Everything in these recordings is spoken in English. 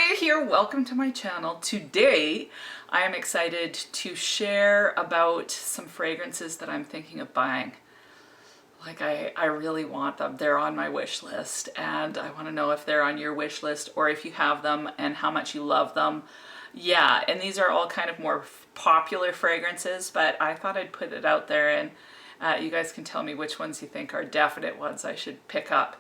Nikkiajoycosmetices here. Welcome to my channel. Today I am excited to share about some fragrances that I'm thinking of buying. Like I really want them. They're on my wish list and I want to know if they're on your wish list or if you have them and how much you love them. Yeah, and these are all kind of more popular fragrances, but I thought I'd put it out there and you guys can tell me which ones you think are definite ones I should pick up.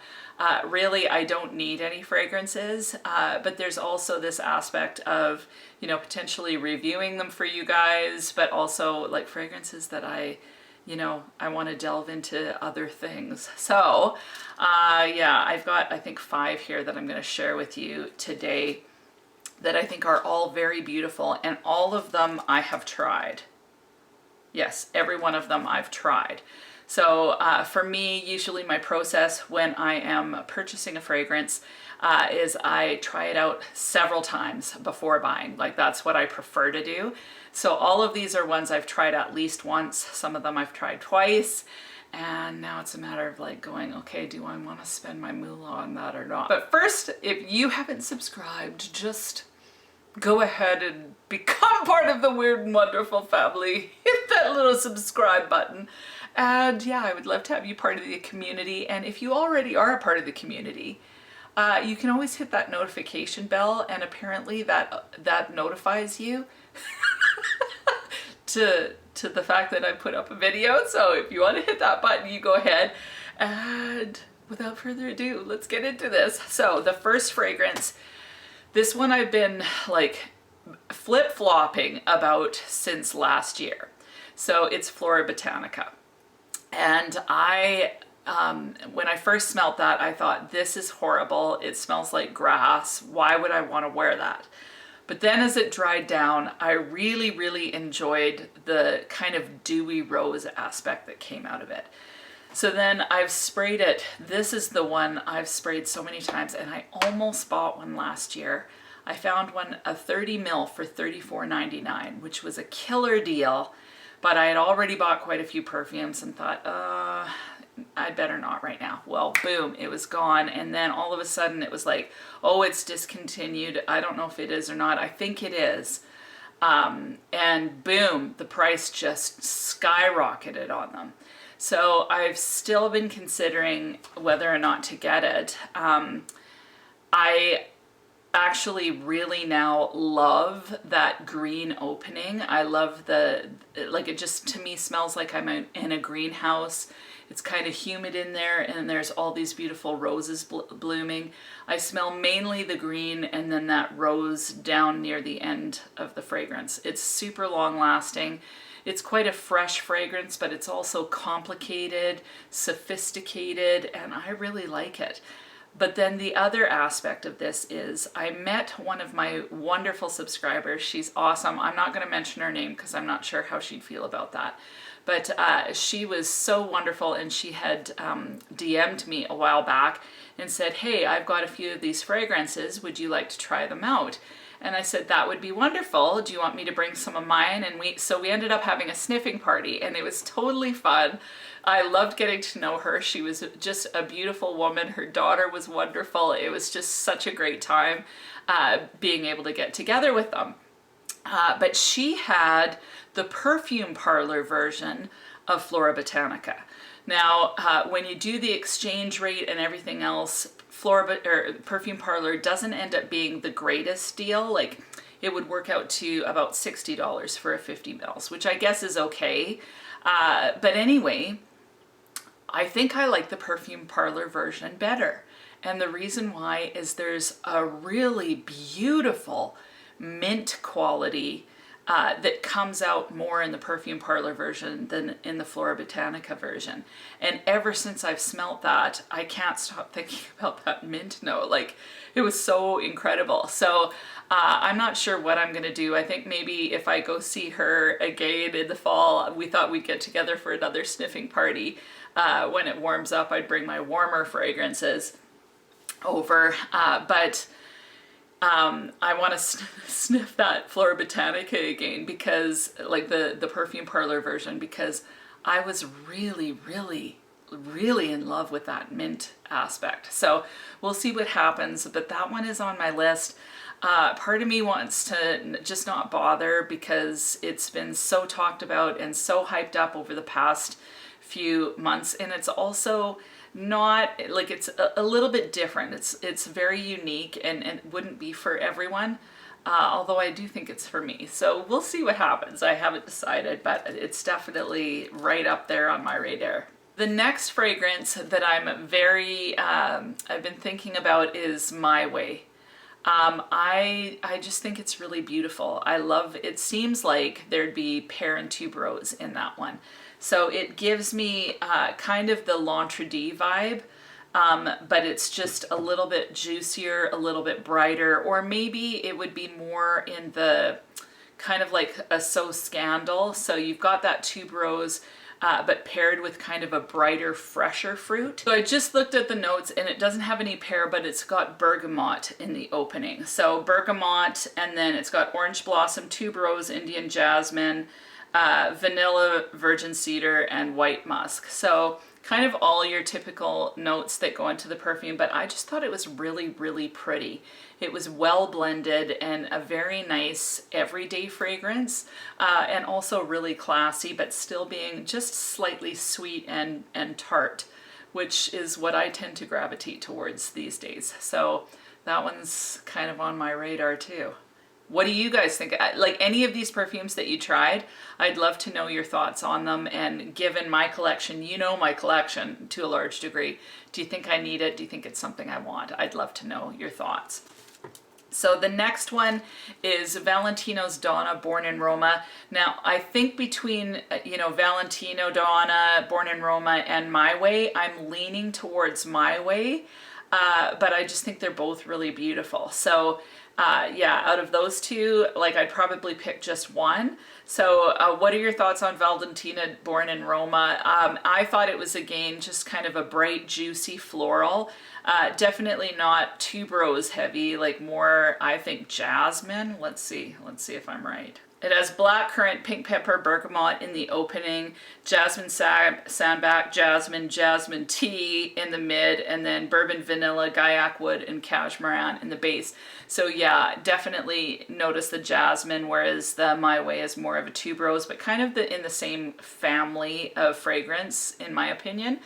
Really, I don't need any fragrances, but there's also this aspect of, you know, potentially reviewing them for you guys, but also like fragrances that I want to delve into other things. So, yeah, I've got, I think, 5 here that I'm going to share with you today that I think are all very beautiful, and all of them I have tried. Yes, every one of them I've tried. So for me, usually my process when I am purchasing a fragrance is I try it out several times before buying. Like, that's what I prefer to do. So all of these are ones I've tried at least once. Some of them I've tried twice. And now it's a matter of like going, okay, do I want to spend my moolah on that or not? But first, if you haven't subscribed, just go ahead and become part of the Weird and Wonderful family. Hit that little subscribe button. And yeah, I would love to have you part of the community. And if you already are a part of the community, you can always hit that notification bell, and apparently that notifies you to the fact that I put up a video. So if you want to hit that button, you go ahead. And without further ado, let's get into this. So the first fragrance, this one I've been like flip-flopping about since last year. So it's Flora Botanica. And when I first smelled that, I thought, this is horrible. It smells like grass. Why would I want to wear that? But then as it dried down, I really, really enjoyed the kind of dewy rose aspect that came out of it. So then I've sprayed it. This is the one I've sprayed so many times, and I almost bought one last year. I found one, a 30 ml for $34.99, which was a killer deal, but I had already bought quite a few perfumes and thought, I'd better not right now. Well, boom, it was gone. And then all of a sudden it was like, oh, it's discontinued. I don't know if it is or not. I think it is. And boom, the price just skyrocketed on them. So I've still been considering whether or not to get it. I actually really now love that green opening. I love like, it just to me smells like I'm in a greenhouse. It's kind of humid in there, and there's all these beautiful roses blooming. I smell mainly the green and then that rose down near the end of the fragrance. It's super long lasting. It's quite a fresh fragrance, but it's also complicated, sophisticated, and I really like it. But then the other aspect of this is I met one of my wonderful subscribers. She's awesome. I'm not going to mention her name because I'm not sure how she'd feel about that. But she was so wonderful, and she had DM'd me a while back and said, hey, I've got a few of these fragrances. Would you like to try them out? And I said, that would be wonderful. Do you want me to bring some of mine? And so we ended up having a sniffing party, and it was totally fun. I loved getting to know her. She was just a beautiful woman. Her daughter was wonderful. It was just such a great time being able to get together with them. But she had the Perfume Parlour version of Flora Botanica. Now, when you do the exchange rate and everything else, Perfume Parlour doesn't end up being the greatest deal. Like, it would work out to about $60 for a 50 ml, which I guess is okay. But anyway, I think I like the Perfume Parlour version better. And the reason why is there's a really beautiful mint quality that comes out more in the Perfume Parlour version than in the Flora Botanica version. And ever since I've smelt that, I can't stop thinking about that mint note. Like, it was so incredible. So I'm not sure what I'm gonna do. I think maybe if I go see her again in the fall, we thought we'd get together for another sniffing party. When it warms up, I'd bring my warmer fragrances over, but I want to sniff that Flora Botanica again, because like the Perfume Parlour version, because I was really, really really in love with that mint aspect. So we'll see what happens, but that one is on my list. Part of me wants to just not bother because it's been so talked about and so hyped up over the past few months, and it's also not like, it's a little bit different. It's very unique and wouldn't be for everyone. Although I do think it's for me. So we'll see what happens. I haven't decided, but it's definitely right up there on my radar. The next fragrance that I'm very, I've been thinking about is My Way. I just think it's really beautiful. I love, it seems like there'd be pear and tuberose in that one. So it gives me kind of the L'Entrée vibe. But it's just a little bit juicier, a little bit brighter, or maybe it would be more in the kind of like a So Scandal. So you've got that tuberose, but paired with kind of a brighter, fresher fruit. So I just looked at the notes and it doesn't have any pear, but it's got bergamot in the opening. So bergamot, and then it's got orange blossom, tuberose, Indian jasmine, vanilla, virgin cedar, and white musk. So kind of all your typical notes that go into the perfume, but I just thought it was really, really pretty. It was well blended and a very nice everyday fragrance, and also really classy, but still being just slightly sweet and tart, which is what I tend to gravitate towards these days. So that one's kind of on my radar too. What do you guys think? Like any of these perfumes that you tried, I'd love to know your thoughts on them. And given my collection, you know my collection to a large degree, do you think I need it? Do you think it's something I want? I'd love to know your thoughts. So the next one is Valentino Donna, Born in Roma. Now, I think between, Valentino Donna, Born in Roma, and My Way, I'm leaning towards My Way, but I just think they're both really beautiful. So yeah, out of those two, like I'd probably pick just one. So what are your thoughts on Valentino Born in Roma? I thought it was, again, just kind of a bright, juicy floral. Definitely not tuberose heavy, like more, I think, jasmine. Let's see if I'm right. It has blackcurrant, pink pepper, bergamot in the opening, jasmine sandbach, jasmine tea in the mid, and then bourbon, vanilla, guaiac wood, and cashmeran in the base. So yeah, definitely notice the jasmine, whereas the My Way is more of a tuberose, but kind of in the same family of fragrance, in my opinion.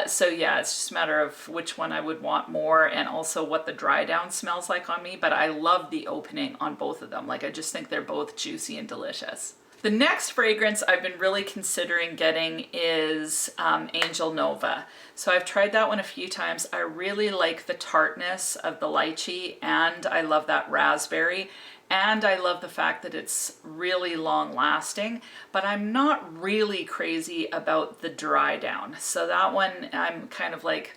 So yeah, it's just a matter of which one I would want more, and also what the dry down smells like on me, but I love the opening on both of them. Like, I just think they're both juicy and delicious. The next fragrance I've been really considering getting is Angel Nova. So I've tried that one a few times. I really like the tartness of the lychee, and I love that raspberry. And I love the fact that it's really long lasting, but I'm not really crazy about the dry down. So that one I'm kind of like,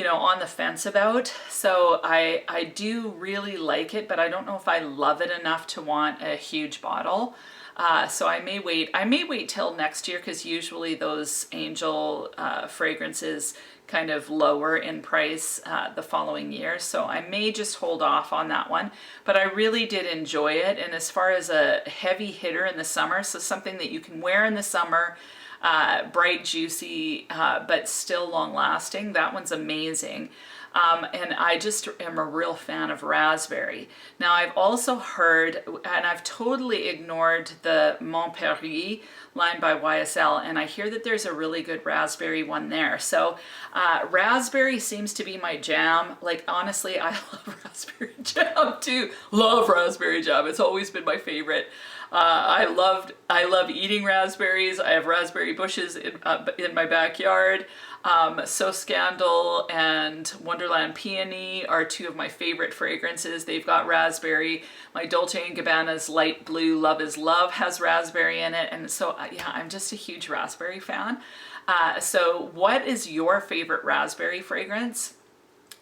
on the fence about. So I do really like it, but I don't know if I love it enough to want a huge bottle. So I may wait till next year, because usually those Angel fragrances kind of lower in price the following year. So I may just hold off on that one, but I really did enjoy it. And as far as a heavy hitter in the summer, so something that you can wear in the summer, bright, juicy, but still long lasting, that one's amazing. And I just am a real fan of raspberry. Now, I've also heard, and I've totally ignored the Mon Paris line by YSL, and I hear that there's a really good raspberry one there. So raspberry seems to be my jam. Like, honestly, I love raspberry jam too. Love raspberry jam. It's always been my favorite. I love eating raspberries. I have raspberry bushes in my backyard. So Scandal and Wonderland Peony are two of my favorite fragrances. They've got raspberry. My Dolce & Gabbana's light blue Love is Love has raspberry in it. And so, yeah, I'm just a huge raspberry fan. So what is your favorite raspberry fragrance?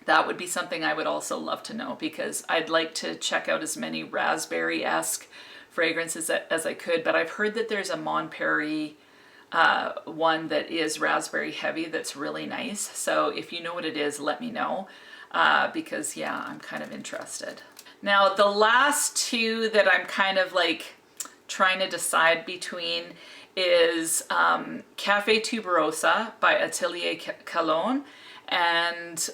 That would be something I would also love to know, because I'd like to check out as many raspberry-esque fragrances as I could. But I've heard that there's a Mon Paris one that is raspberry heavy that's really nice. So if you know what it is, let me know, because yeah, I'm kind of interested. Now, the last two that I'm kind of like trying to decide between is Cafe Tuberosa by Atelier Cologne and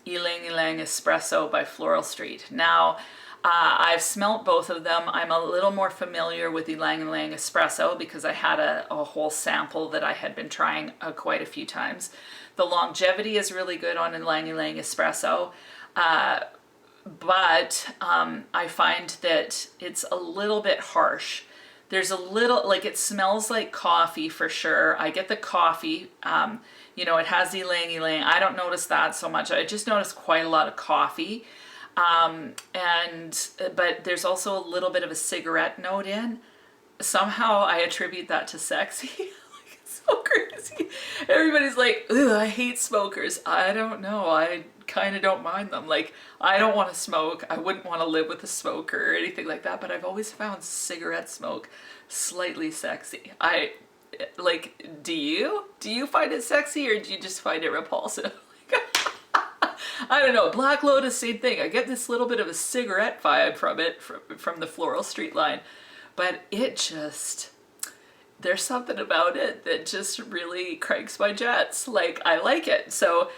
Ylang Espresso by Floral Street. Now, I've smelt both of them. I'm a little more familiar with Ylang Espresso because I had a whole sample that I had been trying quite a few times. The longevity is really good on Ylang Espresso, but I find that it's a little bit harsh. There's a little, like, it smells like coffee for sure. I get the coffee, you know, it has Ylang. I don't notice that so much. I just notice quite a lot of coffee. But there's also a little bit of a cigarette note in. Somehow I attribute that to sexy. Like, it's so crazy. Everybody's like, ugh, I hate smokers. I don't know. I kind of don't mind them. Like, I don't want to smoke. I wouldn't want to live with a smoker or anything like that, but I've always found cigarette smoke slightly sexy. Do you find it sexy, or do you just find it repulsive? I don't know. Black Lotus, same thing. I get this little bit of a cigarette vibe from it, from the Floral Street line, but it just, there's something about it that just really cranks my jets. Like, I like it. So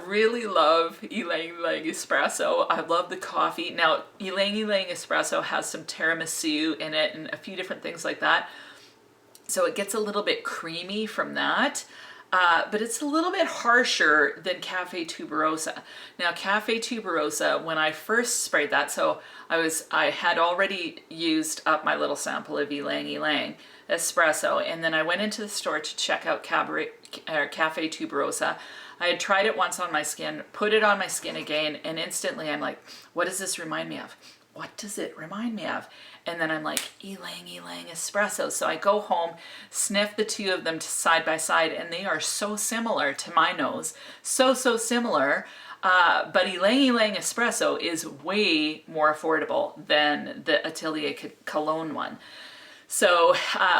really love Ylang Espresso. I love the coffee. Now, Ylang Espresso has some tiramisu in it and a few different things like that. So it gets a little bit creamy from that. But it's a little bit harsher than Cafe Tuberosa. Now, Cafe Tuberosa, when I first sprayed that, so I had already used up my little sample of Ylang Espresso, and then I went into the store to check out Cafe Tuberosa. I had tried it once on my skin, put it on my skin again, and instantly I'm like, what does this remind me of? What does it remind me of? And then I'm like, Ylang Espresso. So I go home, sniff the two of them side by side, and they are so similar to my nose. So similar. But Ylang Espresso is way more affordable than the Atelier Cologne one. So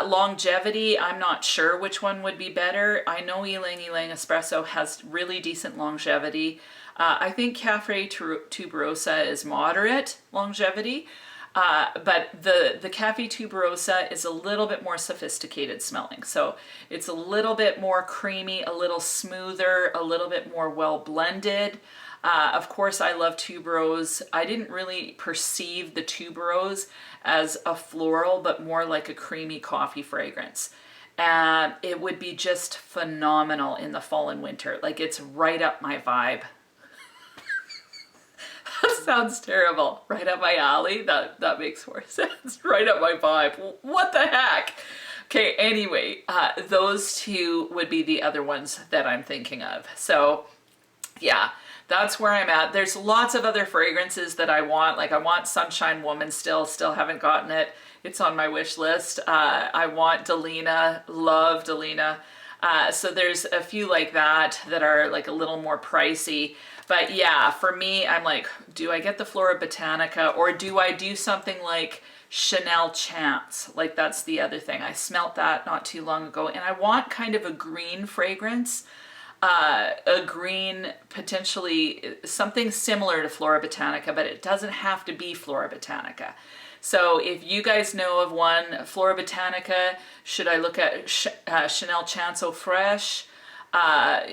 longevity, I'm not sure which one would be better. I know Ylang Espresso has really decent longevity. I think Cafe Tuberosa is moderate longevity, but the Cafe Tuberosa is a little bit more sophisticated smelling. So it's a little bit more creamy, a little smoother, a little bit more well blended. Of course, I love tuberose. I didn't really perceive the tuberose as a floral, but more like a creamy coffee fragrance. And it would be just phenomenal in the fall and winter. Like, it's right up my vibe. That sounds terrible. Right up my alley? That makes more sense. Right up my vibe. What the heck? Okay, anyway, those two would be the other ones that I'm thinking of. So, yeah, that's where I'm at. There's lots of other fragrances that I want. Like, I want Sunshine Woman still haven't gotten it. It's on my wish list. I want Delina, love Delina. So there's a few like that are like a little more pricey. But yeah, for me, I'm like, do I get the Flora Botanica, or do I do something like Chanel Chance? Like, that's the other thing. I smelt that not too long ago, and I want kind of a green fragrance. A green, potentially something similar to Flora Botanica, but it doesn't have to be Flora Botanica. So if you guys know of one, Flora Botanica, should I look at Chanel Chance Eau Fraiche?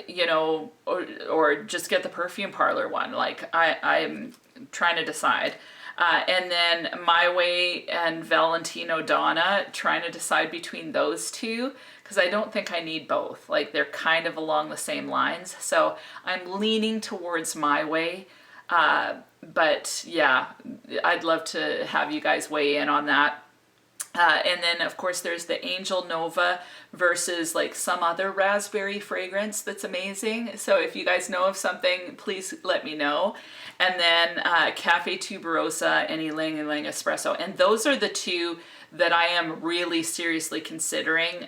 You know, or just get the Perfume Parlour one. Like, I'm trying to decide. And then My Way and Valentino Donna, trying to decide between those two, because I don't think I need both. Like, they're kind of along the same lines. So I'm leaning towards My Way. But yeah, I'd love to have you guys weigh in on that. And then, of course, there's the Angel Nova versus like some other raspberry fragrance that's amazing. So if you guys know of something, please let me know. And then Cafe Tuberosa and Ylang Espresso. And those are the two that I am really seriously considering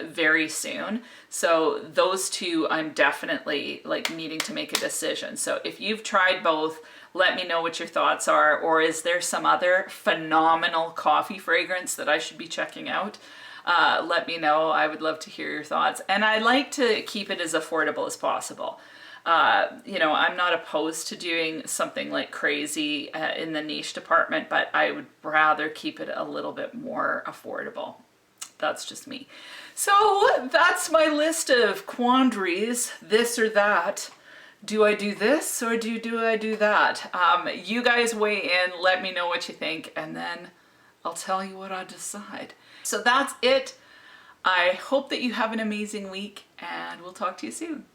very soon. So those two I'm definitely like needing to make a decision. So if you've tried both, let me know what your thoughts are, or is there some other phenomenal coffee fragrance that I should be checking out? Let me know. I would love to hear your thoughts. And I like to keep it as affordable as possible. You know, I'm not opposed to doing something like crazy in the niche department, but I would rather keep it a little bit more affordable. that's just me. So that's my list of quandaries, this or that. Do I do this or do I do that? You guys weigh in, let me know what you think, and then I'll tell you what I decide. So that's it. I hope that you have an amazing week, and we'll talk to you soon.